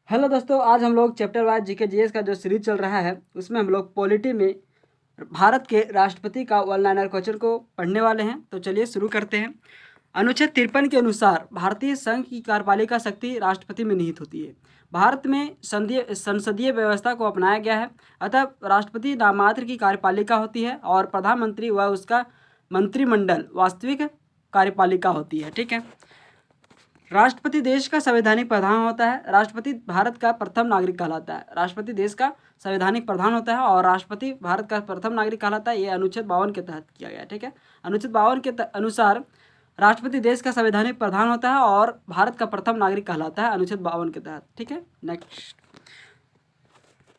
Hello दोस्तों, आज हम लोग चैप्टर वाइज जीके जीएस का जो सीरीज चल रहा है उसमें हम लोग पॉलिटी में भारत के राष्ट्रपति का वन लाइनर क्वेश्चन को पढ़ने वाले हैं। तो चलिए शुरू करते हैं। अनुच्छेद 53 के अनुसार भारतीय संघ की कार्यपालिका शक्ति राष्ट्रपति में निहित होती है। भारत में संसदीय व्यवस्था को अपनाया गया है, अतः राष्ट्रपति नाममात्र की कार्यपालिका होती है और प्रधानमंत्री व उसका मंत्रिमंडल वास्तविक कार्यपालिका होती है। ठीक है। राष्ट्रपति देश का संवैधानिक प्रधान होता है। राष्ट्रपति भारत का प्रथम नागरिक कहलाता है। राष्ट्रपति देश का संवैधानिक प्रधान होता है और राष्ट्रपति भारत का प्रथम नागरिक कहलाता है। ये अनुच्छेद 52 के तहत किया गया है। ठीक है। अनुच्छेद 52 के अनुसार राष्ट्रपति देश का संवैधानिक प्रधान होता है और भारत का प्रथम नागरिक कहलाता है, अनुच्छेद 52 के तहत। ठीक है। नेक्स्ट,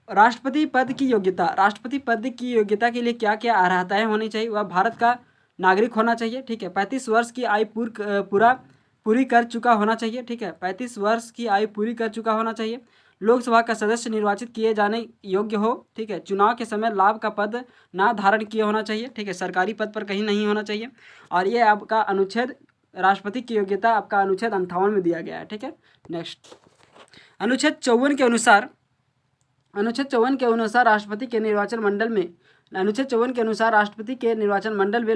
राष्ट्रपति पद की योग्यता। राष्ट्रपति पद की योग्यता के लिए क्या क्या अर्हताएं होनी चाहिए? वह भारत का नागरिक होना चाहिए। ठीक है। 35 वर्ष की आयु पूरी कर चुका होना चाहिए। ठीक है। 35 वर्ष की आयु पूरी कर चुका होना चाहिए। लोकसभा का सदस्य निर्वाचित किए जाने योग्य हो। ठीक है। चुनाव के समय लाभ का पद ना धारण किए होना चाहिए। ठीक है। सरकारी पद पर कहीं नहीं होना चाहिए। और ये आपका अनुच्छेद, राष्ट्रपति की योग्यता आपका अनुच्छेद 58 में दिया गया है। ठीक है। नेक्स्ट, अनुच्छेद 54 के अनुसार राष्ट्रपति के निर्वाचन मंडल में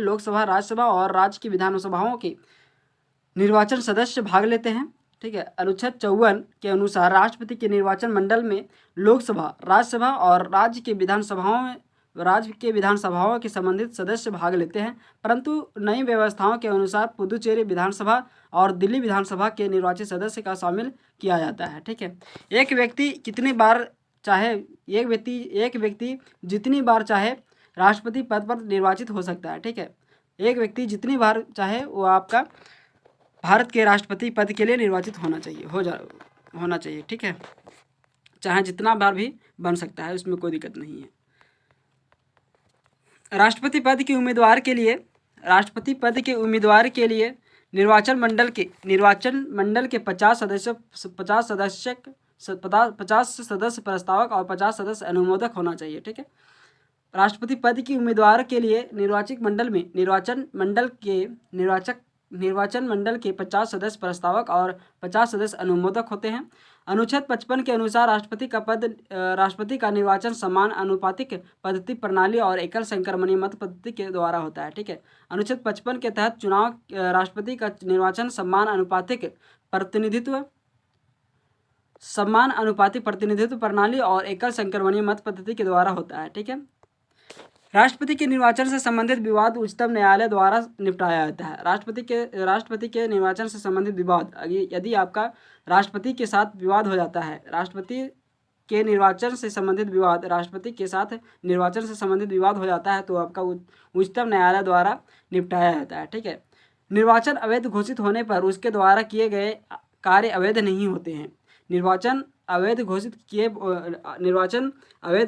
लोकसभा, राज्यसभा और राज्य की विधानसभाओं के निर्वाचन सदस्य भाग लेते हैं। ठीक है। अनुच्छेद 54 के अनुसार राष्ट्रपति के निर्वाचन मंडल में लोकसभा, राज्यसभा और राज्य के विधानसभाओं के संबंधित सदस्य भाग लेते हैं, परंतु नई व्यवस्थाओं के अनुसार पुदुचेरी विधानसभा और दिल्ली विधानसभा के निर्वाचित सदस्य का शामिल किया जाता है। ठीक है। एक व्यक्ति जितनी बार चाहे राष्ट्रपति पद पर निर्वाचित हो सकता है। ठीक है। एक व्यक्ति जितनी बार चाहे वो आपका भारत के राष्ट्रपति पद के लिए निर्वाचित होना चाहिए। ठीक है। चाहे जितना बार भी बन सकता है, उसमें कोई दिक्कत नहीं है। राष्ट्रपति पद के उम्मीदवार के लिए निर्वाचन मंडल के 50 सदस्य प्रस्तावक और 50 सदस्य अनुमोदक होना चाहिए। ठीक है। राष्ट्रपति पद की उम्मीदवार के लिए निर्वाचन मंडल के 50 सदस्य प्रस्तावक और 50 सदस्य अनुमोदक होते हैं। अनुच्छेद 55 के अनुसार राष्ट्रपति का निर्वाचन समान अनुपातिक पद्धति प्रणाली और एकल संक्रमणीय मत पद्धति के द्वारा होता है। ठीक है। अनुच्छेद 55 के तहत चुनाव राष्ट्रपति का निर्वाचन समान अनुपातिक प्रतिनिधित्व प्रणाली और एकल संक्रमणीय मत पद्धति के द्वारा होता है। ठीक है। राष्ट्रपति के निर्वाचन से संबंधित विवाद उच्चतम न्यायालय द्वारा निपटाया जाता है। राष्ट्रपति के निर्वाचन से संबंधित विवाद, यदि आपका राष्ट्रपति के साथ विवाद हो जाता है, राष्ट्रपति के निर्वाचन से संबंधित विवाद हो जाता है, तो आपका उच्चतम न्यायालय द्वारा निपटाया जाता है। ठीक है। निर्वाचन अवैध घोषित होने पर उसके द्वारा किए गए कार्य अवैध नहीं होते हैं। निर्वाचन अवैध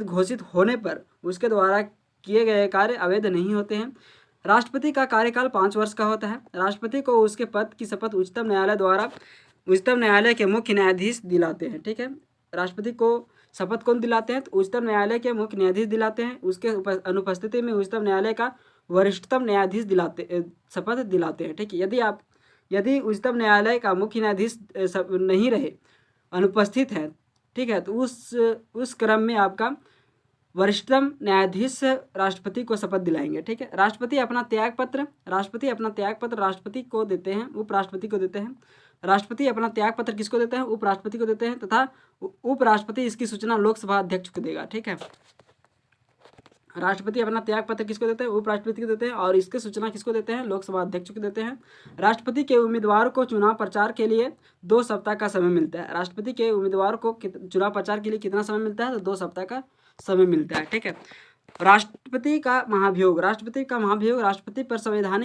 घोषित होने पर उसके द्वारा किए गए कार्य अवैध नहीं होते हैं। राष्ट्रपति का कार्यकाल 5 वर्ष का होता है। राष्ट्रपति को उसके पद की शपथ उच्चतम न्यायालय के मुख्य न्यायाधीश दिलाते हैं। ठीक है। राष्ट्रपति को शपथ कौन दिलाते हैं? तो उच्चतम न्यायालय के मुख्य न्यायाधीश दिलाते हैं। उसके अनुपस्थिति में उच्चतम न्यायालय का वरिष्ठतम न्यायाधीश शपथ दिलाते हैं। ठीक है। यदि उच्चतम न्यायालय का मुख्य न्यायाधीश नहीं रहे, अनुपस्थित है, ठीक है, तो उस क्रम में आपका वरिष्ठतम न्यायाधीश राष्ट्रपति को शपथ दिलाएंगे। ठीक है। राष्ट्रपति अपना त्याग पत्र राष्ट्रपति को देते हैं, उपराष्ट्रपति को देते हैं। राष्ट्रपति अपना त्याग पत्र किसको देते हैं? उपराष्ट्रपति को देते हैं, तथा उपराष्ट्रपति इसकी सूचना लोकसभा अध्यक्ष को देगा। ठीक है। राष्ट्रपति अपना त्याग पत्र किसको देते हैं? उपराष्ट्रपति को देते हैं, और इसकी सूचना किसको देते हैं? लोकसभा अध्यक्ष को देते हैं। राष्ट्रपति के उम्मीदवार को चुनाव प्रचार के लिए 2 सप्ताह का समय मिलता है। राष्ट्रपति के उम्मीदवार को चुनाव प्रचार के लिए कितना समय मिलता है? तो 2 सप्ताह का समय मिलता है। ठीक है। राष्ट्रपति का महाभियोग राष्ट्रपति पर संविधान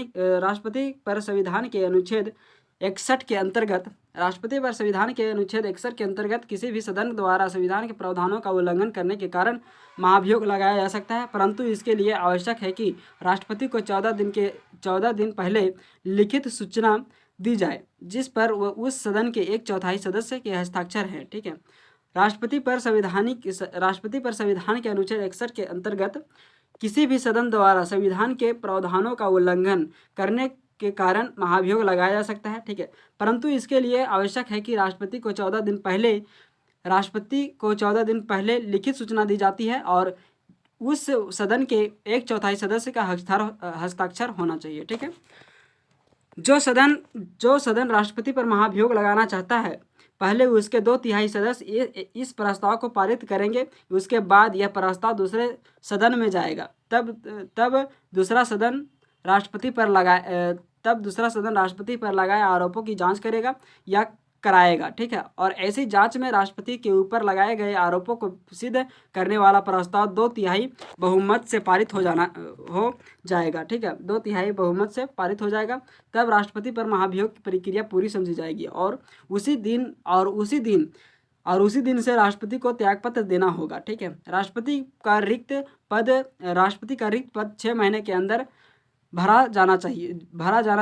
के अनुच्छेद 61 के अंतर्गत किसी भी सदन द्वारा संविधान के प्रावधानों का उल्लंघन करने के कारण महाभियोग लगाया जा सकता है, परंतु इसके लिए आवश्यक है कि राष्ट्रपति को 14 दिन पहले लिखित सूचना दी जाए, जिस पर उस सदन के 1/4 सदस्य के हस्ताक्षर हैं। ठीक है। राष्ट्रपति पर संविधान के अनुच्छेद 61 के अंतर्गत किसी भी सदन द्वारा संविधान के प्रावधानों का उल्लंघन करने के कारण महाभियोग लगाया जा सकता है। ठीक है। परंतु इसके लिए आवश्यक है कि राष्ट्रपति को 14 दिन पहले राष्ट्रपति को 14 दिन पहले लिखित सूचना दी जाती है और उस सदन के 1/4 सदस्य का हस्ताक्षर होना चाहिए। ठीक है। जो सदन राष्ट्रपति पर महाभियोग लगाना चाहता है, पहले उसके 2/3 सदस्य इस प्रस्ताव को पारित करेंगे। उसके बाद यह प्रस्ताव दूसरे सदन में जाएगा। तब दूसरा सदन राष्ट्रपति पर लगाए आरोपों की जांच करेगा या कराएगा। ठीक है। और ऐसी जांच में राष्ट्रपति के ऊपर लगाए गए आरोपों को सिद्ध करने वाला प्रस्ताव 2/3 बहुमत से पारित हो जाएगा। ठीक है। 2/3 बहुमत से पारित हो जाएगा। तब राष्ट्रपति पर महाभियोग की प्रक्रिया पूरी समझी जाएगी और उसी दिन से राष्ट्रपति को त्यागपत्र देना होगा। ठीक है। राष्ट्रपति का रिक्त पद 6 महीने के अंदर भरा जाना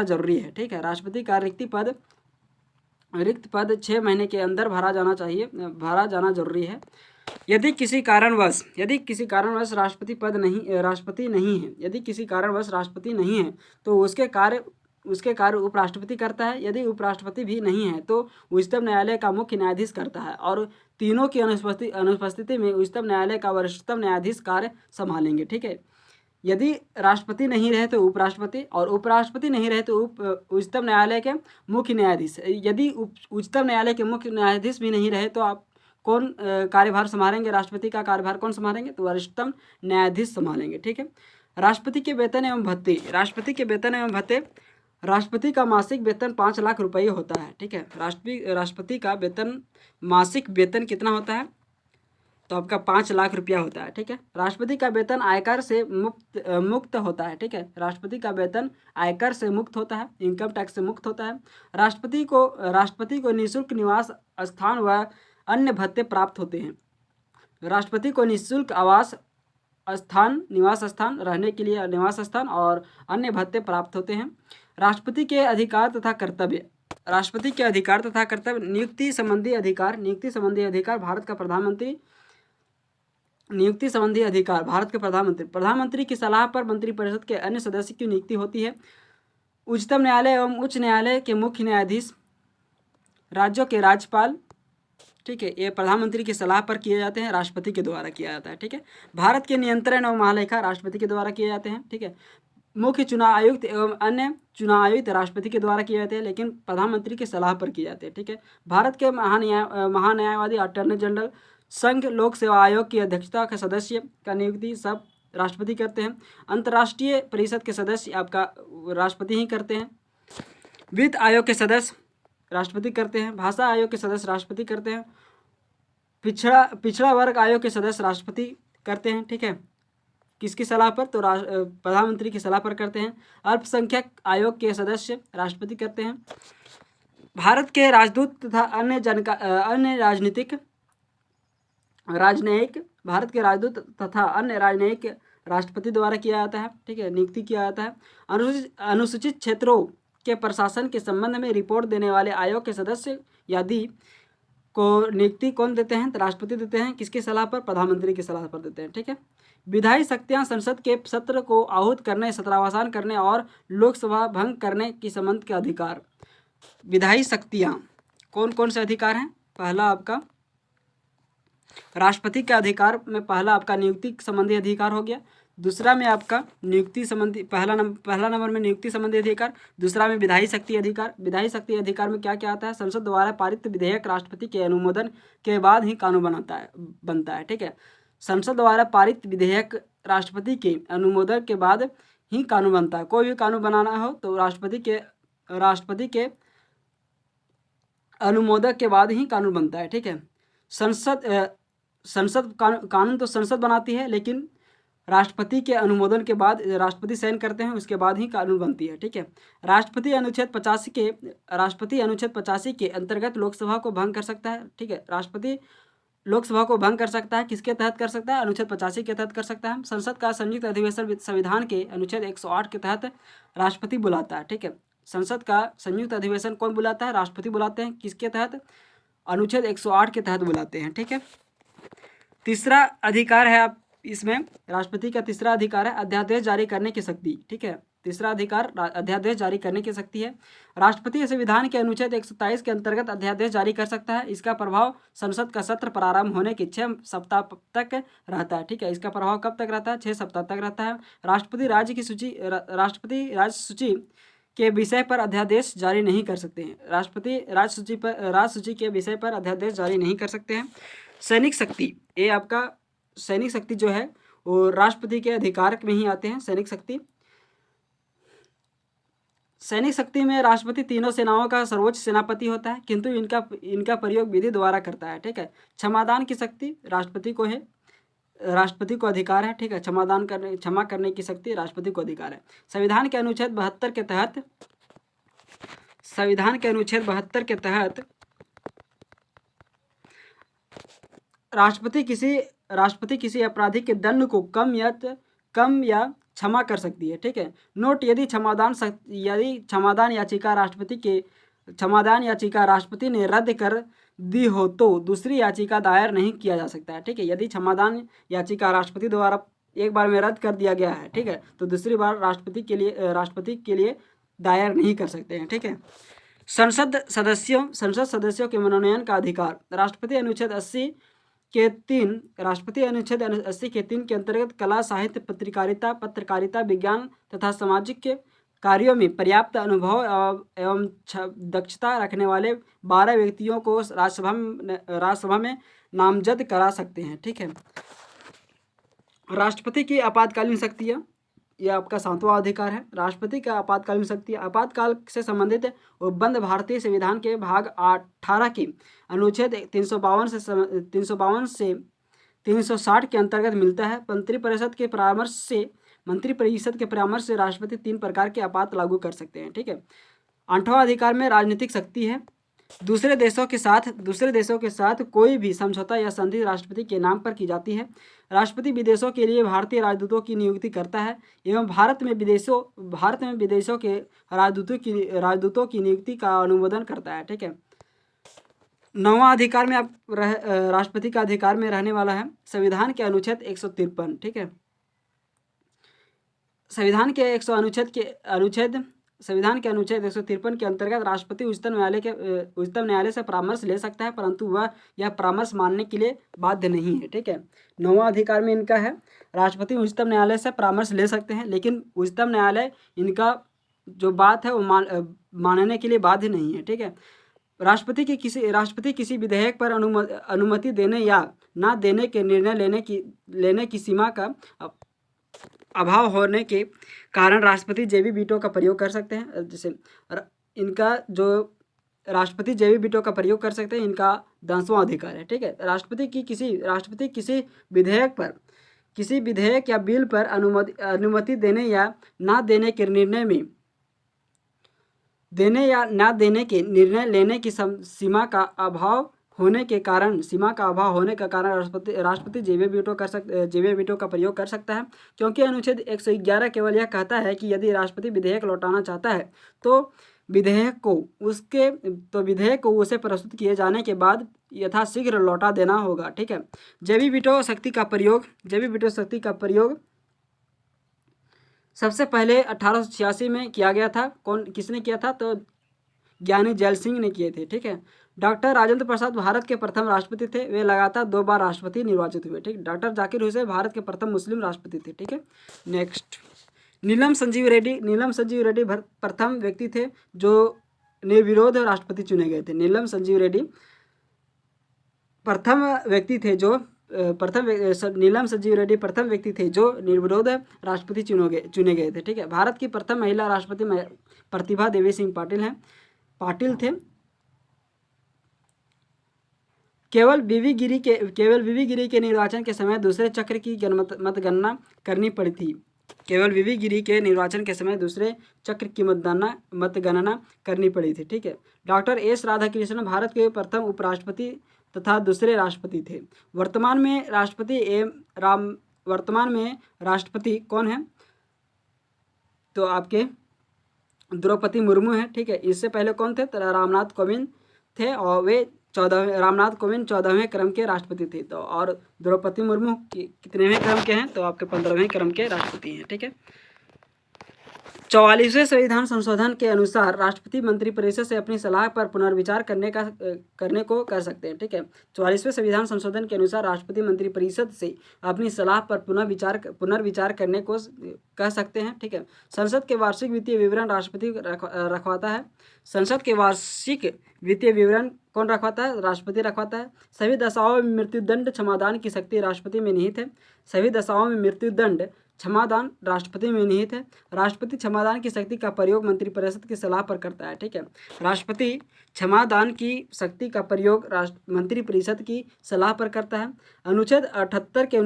जरूरी है। ठीक है। राष्ट्रपति का रिक्त पद 6 महीने के अंदर भरा जाना जरूरी है। यदि किसी कारणवश राष्ट्रपति नहीं है तो उसके कार्य उपराष्ट्रपति करता है। यदि उपराष्ट्रपति भी नहीं है तो उच्चतम न्यायालय का मुख्य न्यायाधीश करता है और तीनों की अनुपस्थिति में उच्चतम न्यायालय का वरिष्ठतम न्यायाधीश कार्य संभालेंगे। ठीक है। यदि राष्ट्रपति नहीं रहे तो उपराष्ट्रपति, और उपराष्ट्रपति नहीं रहे तो उच्चतम न्यायालय के मुख्य न्यायाधीश। यदि उच्चतम न्यायालय के मुख्य न्यायाधीश भी नहीं रहे तो आप कौन कार्यभार संभालेंगे? राष्ट्रपति का कार्यभार कौन संभालेंगे? तो वरिष्ठतम न्यायाधीश संभालेंगे। ठीक है। राष्ट्रपति के वेतन एवं भत्ते। राष्ट्रपति का मासिक वेतन 5 लाख रुपये होता है। ठीक है। राष्ट्रपति का मासिक वेतन कितना होता है? तो आपका 5 लाख रुपया होता है। ठीक है। राष्ट्रपति का वेतन आयकर से मुक्त होता है। ठीक है। राष्ट्रपति का वेतन आयकर से मुक्त होता है, इनकम टैक्स से मुक्त होता है। राष्ट्रपति को निःशुल्क निवास स्थान व अन्य भत्ते प्राप्त होते हैं। राष्ट्रपति को निःशुल्क निवास स्थान, रहने के लिए निवास स्थान और अन्य भत्ते प्राप्त होते हैं। राष्ट्रपति के अधिकार तथा कर्तव्य। नियुक्ति संबंधी अधिकार भारत के प्रधानमंत्री की सलाह पर मंत्रिपरिषद के अन्य सदस्य की नियुक्ति होती है। उच्चतम न्यायालय एवं उच्च न्यायालय के मुख्य न्यायाधीश, राज्यों के राज्यपाल, ठीक है, ये प्रधानमंत्री की सलाह पर किए जाते हैं, राष्ट्रपति के द्वारा किया जाता है। ठीक है। भारत के नियंत्रण एवं महालेखा राष्ट्रपति के द्वारा किए जाते हैं। ठीक है। मुख्य चुनाव आयुक्त एवं अन्य चुनाव आयुक्त राष्ट्रपति के द्वारा किए जाते हैं, लेकिन प्रधानमंत्री की सलाह पर किए जाते हैं। ठीक है। भारत के महान्यायवादी अटॉर्नी जनरल, संघ लोक सेवा आयोग की अध्यक्षता का सदस्य का नियुक्ति सब राष्ट्रपति करते हैं। अंतर्राष्ट्रीय परिषद के सदस्य आपका राष्ट्रपति ही करते हैं। वित्त आयोग के सदस्य राष्ट्रपति करते हैं। भाषा आयोग के सदस्य राष्ट्रपति करते हैं। पिछड़ा वर्ग आयोग के सदस्य राष्ट्रपति करते हैं। ठीक है। किसकी सलाह पर? तो प्रधानमंत्री की सलाह पर करते हैं। अल्पसंख्यक आयोग के सदस्य राष्ट्रपति करते हैं। भारत के राजदूत तथा अन्य राजनयिक राष्ट्रपति द्वारा किया जाता है। ठीक है। नियुक्ति किया जाता है। अनुसूचित क्षेत्रों के प्रशासन के संबंध में रिपोर्ट देने वाले आयोग के सदस्य यदि को नियुक्ति कौन देते हैं? तो राष्ट्रपति देते हैं। किसकी सलाह पर? प्रधानमंत्री की सलाह पर देते हैं। ठीक है। विधायी शक्तियां संसद के सत्र को आहूत करने, सत्रावसान करने और लोकसभा भंग करने की संबंध के अधिकार। विधायी शक्तियां कौन कौन से अधिकार हैं? पहला आपका राष्ट्रपति के अधिकार में पहला आपका नियुक्ति संबंधी अधिकार हो गया। दूसरा में आपका नियुक्ति संबंधी पहला नंबर में नियुक्ति संबंधी अधिकार। दूसरा में विधायी शक्ति अधिकार। विधायी शक्ति अधिकार में क्या क्या आता है? संसद द्वारा पारित विधेयक राष्ट्रपति के अनुमोदन के बाद ही कानून बनता है। ठीक है। संसद द्वारा पारित विधेयक राष्ट्रपति के अनुमोदन के बाद ही कानून बनता है। कोई भी कानून बनाना हो तो राष्ट्रपति के अनुमोदन के बाद ही कानून बनता है। ठीक है। कानून तो संसद बनाती है, लेकिन राष्ट्रपति के अनुमोदन के बाद राष्ट्रपति साइन करते हैं, उसके बाद ही कानून बनती है। ठीक है। राष्ट्रपति अनुच्छेद 85 के अंतर्गत लोकसभा को भंग कर सकता है। ठीक है। राष्ट्रपति लोकसभा को भंग कर सकता है। किसके तहत कर सकता है? अनुच्छेद 85 के तहत कर सकता है। संसद का संयुक्त अधिवेशन संविधान के अनुच्छेद 108 के तहत राष्ट्रपति बुलाता है। ठीक है। संसद का संयुक्त अधिवेशन कौन बुलाता है? राष्ट्रपति बुलाते हैं। किसके तहत? अनुच्छेद 108 के तहत बुलाते हैं। ठीक है। तीसरा अधिकार है आप इसमें राष्ट्रपति का तीसरा अधिकार है अध्यादेश जारी करने की शक्ति। ठीक है। तीसरा अधिकार अध्यादेश जारी करने की शक्ति है। राष्ट्रपति संविधान के अनुच्छेद 127 के अंतर्गत अध्यादेश जारी कर सकता है। इसका प्रभाव संसद का सत्र प्रारंभ होने के 6 सप्ताह तक रहता है। ठीक है, इसका प्रभाव कब तक रहता है? 6 सप्ताह तक रहता है। राष्ट्रपति राष्ट्रपति राज्य सूची के विषय पर अध्यादेश जारी नहीं कर सकते हैं। राष्ट्रपति राज्य सूची के विषय पर अध्यादेश जारी नहीं कर सकते हैं। सैनिक शक्ति, ये आपका सैनिक शक्ति जो है वो राष्ट्रपति के अधिकार में ही आते हैं। सैनिक शक्ति में राष्ट्रपति तीनों सेनाओं का सर्वोच्च सेनापति होता है, किंतु इनका प्रयोग विधि द्वारा करता है। ठीक है, क्षमादान की शक्ति राष्ट्रपति को है, राष्ट्रपति को अधिकार है। ठीक है, क्षमा करने की शक्ति राष्ट्रपति को अधिकार है। संविधान के अनुच्छेद 72 के तहत राष्ट्रपति किसी अपराधी के दंड को कम या क्षमा कर सकती है। ठीक है, नोट, यदि क्षमादान याचिका राष्ट्रपति ने रद्द कर दी हो तो दूसरी याचिका दायर नहीं किया जा सकता है। ठीक है, यदि क्षमादान याचिका राष्ट्रपति द्वारा एक बार में रद्द कर दिया गया है, ठीक है, तो दूसरी बार राष्ट्रपति के लिए दायर नहीं कर सकते हैं। ठीक है, संसद सदस्यों के मनोनयन का अधिकार राष्ट्रपति अनुच्छेद 80 के 3 के अंतर्गत कला, साहित्य, पत्रकारिता, विज्ञान तथा सामाजिक कार्यों में पर्याप्त अनुभव एवं दक्षता रखने वाले 12 व्यक्तियों को राज्यसभा में नामजद करा सकते हैं। ठीक है, राष्ट्रपति की आपातकालीन शक्तियाँ, यह आपका 7वां अधिकार है। राष्ट्रपति का आपातकालीन शक्ति आपातकाल से संबंधित उपबंध भारतीय संविधान के भाग 18 के अनुच्छेद 352 से 360 के अंतर्गत मिलता है। मंत्री परिषद के परामर्श से राष्ट्रपति 3 प्रकार के आपात लागू कर सकते हैं। ठीक है, 8वां अधिकार में राजनीतिक शक्ति है। दूसरे देशों के साथ कोई भी समझौता या संधि राष्ट्रपति के नाम पर की जाती है। राष्ट्रपति विदेशों के लिए भारतीय राजदूतों की नियुक्ति करता है एवं भारत में विदेशों के राजदूतों की नियुक्ति का अनुमोदन करता है। ठीक है, 9वां अधिकार में राष्ट्रपति का अधिकार में रहने वाला है संविधान के अनुच्छेद 153। ठीक है, संविधान के अनुच्छेद 153 के अंतर्गत राष्ट्रपति उच्चतम न्यायालय से परामर्श ले सकता है, परंतु वह यह परामर्श मानने के लिए बाध्य नहीं है। ठीक है, 9वां अधिकार में इनका है राष्ट्रपति उच्चतम न्यायालय से परामर्श ले सकते हैं, लेकिन उच्चतम न्यायालय इनका जो बात है वो मानने के लिए बाध्य नहीं है। ठीक है, राष्ट्रपति किसी विधेयक पर अनुमति देने या ना देने के निर्णय लेने की सीमा का अभाव होने के कारण राष्ट्रपति जेबी वीटो का प्रयोग कर सकते हैं। जैसे इनका जो राष्ट्रपति जेबी वीटो का प्रयोग कर सकते हैं, इनका 10वां अधिकार है। ठीक है, राष्ट्रपति किसी विधेयक या बिल पर अनुमति देने या ना देने के निर्णय लेने की सीमा का अभाव होने के कारण राष्ट्रपति जेबी वीटो का प्रयोग कर सकता है, क्योंकि अनुच्छेद 111 केवल यह कहता है कि यदि राष्ट्रपति विधेयक लौटाना चाहता है तो विधेयक को उसे प्रस्तुत किए जाने के बाद यथाशीघ्र लौटा देना होगा। ठीक है, जेबी वीटो शक्ति का प्रयोग सबसे पहले 1886 में किया गया था। किसने किया था? तो ज्ञानी जैल सिंह ने किए थे। ठीक है, डॉक्टर राजेंद्र प्रसाद भारत के प्रथम राष्ट्रपति थे। वे लगातार 2 बार राष्ट्रपति निर्वाचित हुए। ठीक, डॉक्टर जाकिर हुसैन भारत के प्रथम मुस्लिम राष्ट्रपति थे। ठीक है, नेक्स्ट, नीलम संजीव रेड्डी प्रथम व्यक्ति थे जो निर्विरोध राष्ट्रपति चुने गए थे। नीलम संजीव रेड्डी प्रथम व्यक्ति थे जो निर्विरोध राष्ट्रपति चुने गए थे। ठीक है, भारत की प्रथम महिला राष्ट्रपति प्रतिभा देवी सिंह पाटिल थे। केवल बीवी गिरी के निर्वाचन के समय दूसरे चक्र की मतगणना करनी पड़ी थी। ठीक है, डॉक्टर एस राधाकृष्णन भारत के प्रथम उपराष्ट्रपति तथा दूसरे राष्ट्रपति थे। वर्तमान में राष्ट्रपति कौन है? तो आपके द्रौपदी मुर्मू है। ठीक है, इससे पहले कौन थे? तो रामनाथ कोविंद थे और वे 14वें क्रम के राष्ट्रपति थे। तो और द्रौपदी मुर्मू कितनेवें क्रम के हैं? तो आपके 15वें क्रम के राष्ट्रपति हैं। ठीक है, 44वें संविधान संशोधन के अनुसार राष्ट्रपति मंत्रिपरिषद से अपनी सलाह पर पुनर्विचार करने को कर सकते हैं। ठीक है, 44वें संविधान संशोधन के अनुसार राष्ट्रपति मंत्रिपरिषद से अपनी सलाह पर पुनर्विचार करने को कह सकते हैं। ठीक है, संसद के वार्षिक वित्तीय विवरण राष्ट्रपति रखवाता है। संसद के वार्षिक वित्तीय विवरण कौन रखवाता है? राष्ट्रपति रखवाता है। सभी दशाओं में मृत्युदंड क्षमादान की शक्ति राष्ट्रपति में निहित है। सभी दशाओं में मृत्युदंड क्षमादान राष्ट्रपति में निहित है। राष्ट्रपति क्षमादान की शक्ति का प्रयोग मंत्रिपरिषद की सलाह पर करता है। ठीक है, राष्ट्रपति क्षमादान की शक्ति का प्रयोग मंत्रिपरिषद की सलाह पर करता है। अनुच्छेद 78 के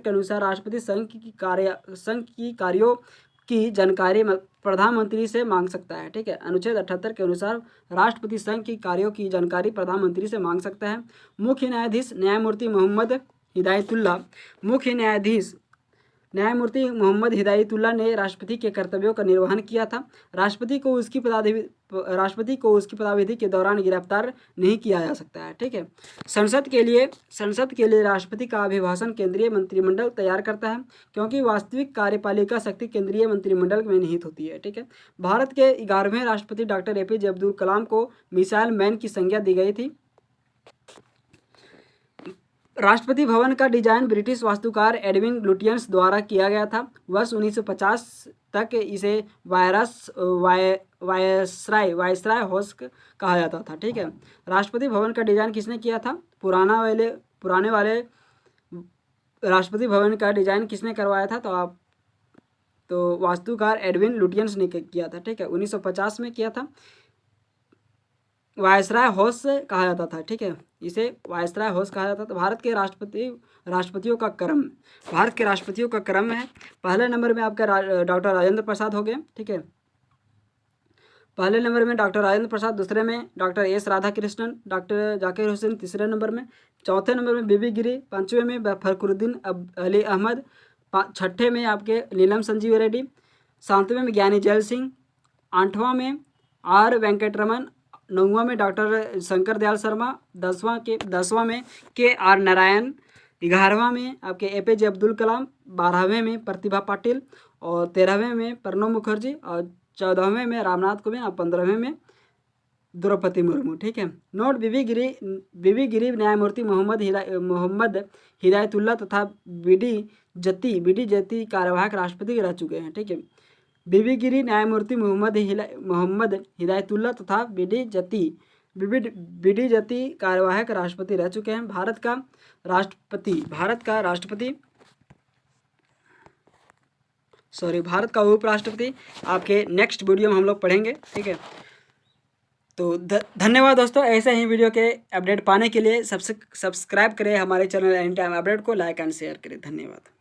अनुसार राष्ट्रपति संघ की कार्यों की जानकारी प्रधानमंत्री से मांग सकता है। ठीक है, अनुच्छेद 78 के अनुसार राष्ट्रपति संघ की कार्यों की जानकारी प्रधानमंत्री से मांग सकता है। मुख्य न्यायाधीश न्यायमूर्ति मोहम्मद हिदायतुल्लाह ने राष्ट्रपति के कर्तव्यों का निर्वहन किया था। राष्ट्रपति को उसकी पदावधि के दौरान गिरफ्तार नहीं किया जा सकता है। ठीक है, संसद के लिए राष्ट्रपति का अभिभाषण केंद्रीय मंत्रिमंडल तैयार करता है, क्योंकि वास्तविक कार्यपालिका शक्ति केंद्रीय मंत्रिमंडल में निहित होती है। ठीक है, भारत के 11वें राष्ट्रपति डॉक्टर APJ अब्दुल कलाम को मिसाइल मैन की संज्ञा दी गई थी। राष्ट्रपति भवन का डिजाइन ब्रिटिश वास्तुकार एडविन लुटियंस द्वारा किया गया था। वर्ष 1950 तक इसे वायसराय हाउस कहा जाता था। ठीक है, राष्ट्रपति भवन का डिजाइन किसने किया था? पुराने वाले राष्ट्रपति भवन का डिजाइन किसने करवाया था? तो वास्तुकार एडविन लुटियंस ने किया था। ठीक है, 1950 में किया था। वायसराय हाउस कहा जाता था। ठीक है, इसे वायसराय हाउस कहा जाता था। भारत के राष्ट्रपतियों का क्रम है। पहले नंबर में आपका डॉक्टर राजेंद्र प्रसाद हो गए। ठीक है, पहले नंबर में डॉक्टर राजेंद्र प्रसाद, दूसरे में doctor S Radhakrishnan, doctor Zakir Hussain तीसरे नंबर में, चौथे नंबर में बीबी गिरी, पांचवें में फखरुद्दीन अली अहमद, छठे में आपके नीलम संजीव रेड्डी, सातवें में ज्ञानी जैल सिंह, आठवां में R वेंकटरमन, नौवां में डॉक्टर शंकर दयाल शर्मा, दसवां में KR नारायण, 11वां में आपके APJ अब्दुल कलाम, 12वें में प्रतिभा पाटिल और 13वें में प्रणब मुखर्जी और 14वें में रामनाथ कोविंद और 15वें में द्रौपदी मुर्मू। ठीक है, नोट बीबी गिरी न्यायमूर्ति मोहम्मद हिदायतुल्लाह तथा BD जती कार्यवाहक राष्ट्रपति रह चुके हैं। ठीक है, बीबी गिरी न्यायमूर्ति मोहम्मद हिदायतुल्लाह तथा BD जती कार्यवाहक राष्ट्रपति रह चुके हैं। भारत का उपराष्ट्रपति आपके नेक्स्ट वीडियो में हम लोग पढ़ेंगे। ठीक है, तो धन्यवाद दोस्तों। ऐसे ही वीडियो के अपडेट पाने के लिए सब्सक्राइब करें हमारे चैनल एनी टाइम अपडेट को, लाइक एंड शेयर करें। धन्यवाद।